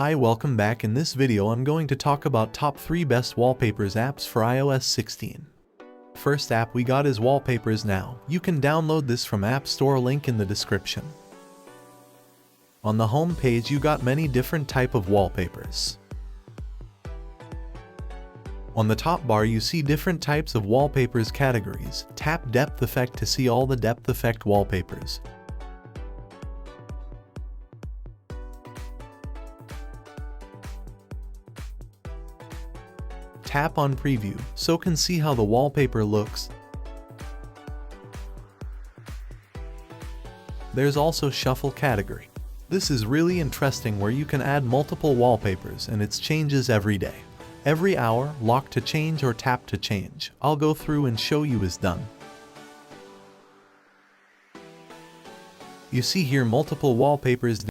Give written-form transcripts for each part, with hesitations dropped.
Hi, welcome back. In this video I'm going to talk about top 3 best wallpapers apps for iOS 16. First app we got is Wallpapers now. You can download this from App Store, link in the description. On the home page you got many different type of wallpapers. On the top bar you see different types of wallpapers categories. Tap depth effect to see all the depth effect wallpapers. Tap on preview so can see how the wallpaper looks. There's also shuffle category. This is really interesting where you can add multiple wallpapers and it changes every day. Every hour, lock to change or tap to change. I'll go through and show you is done. You see here multiple wallpapers.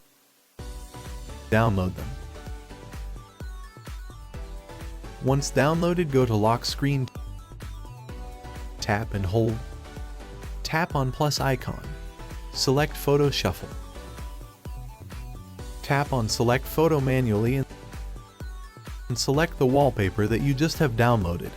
Download them. Once downloaded, go to lock screen, tap and hold, tap on plus icon, select photo shuffle, tap on select photo manually and select the wallpaper that you just have downloaded.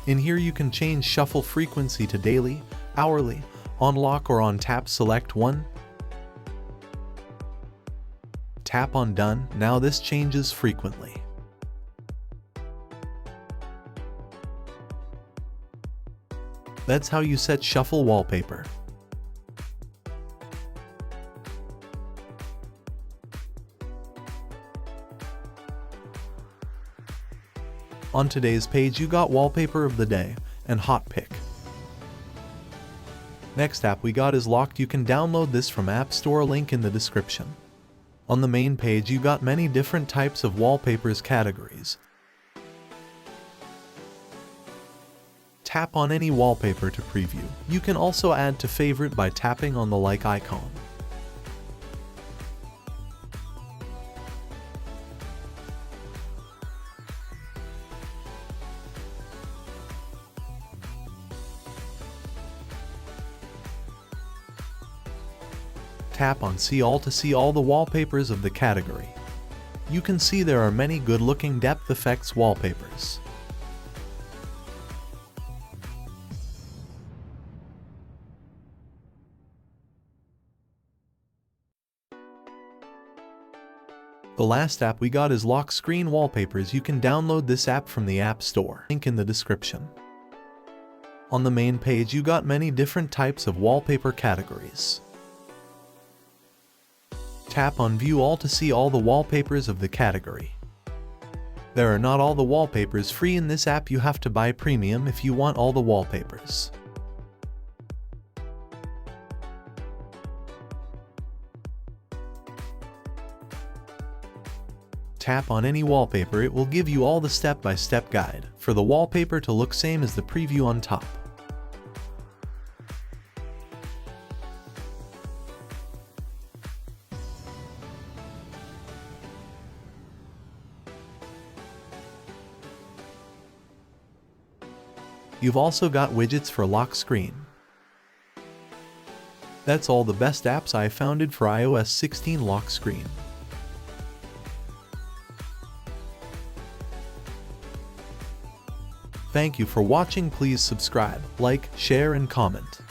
In here you can change shuffle frequency to daily, hourly, on lock or on tap, select one. Tap on done. Now this changes frequently. That's how you set shuffle wallpaper. On today's page you got wallpaper of the day and hot pick. Next app we got is Locked. You can download this from App Store, link in the description. On the main page you got many different types of wallpapers categories. Tap on any wallpaper to preview. You can also add to favorite by tapping on the like icon. Tap on See All to see all the wallpapers of the category. You can see there are many good-looking depth effects wallpapers. The last app we got is Lock Screen Wallpapers. You can download this app from the App Store, link in the description. On the main page you got many different types of wallpaper categories. Tap on View All to see all the wallpapers of the category. There are not all the wallpapers free in this app. You have to buy premium if you want all the wallpapers. Tap on any wallpaper, it will give you all the step-by-step guide for the wallpaper to look same as the preview on top. You've also got widgets for lock screen. That's all the best apps I found for iOS 16 lock screen. Thank you for watching. Please subscribe, like, share and comment.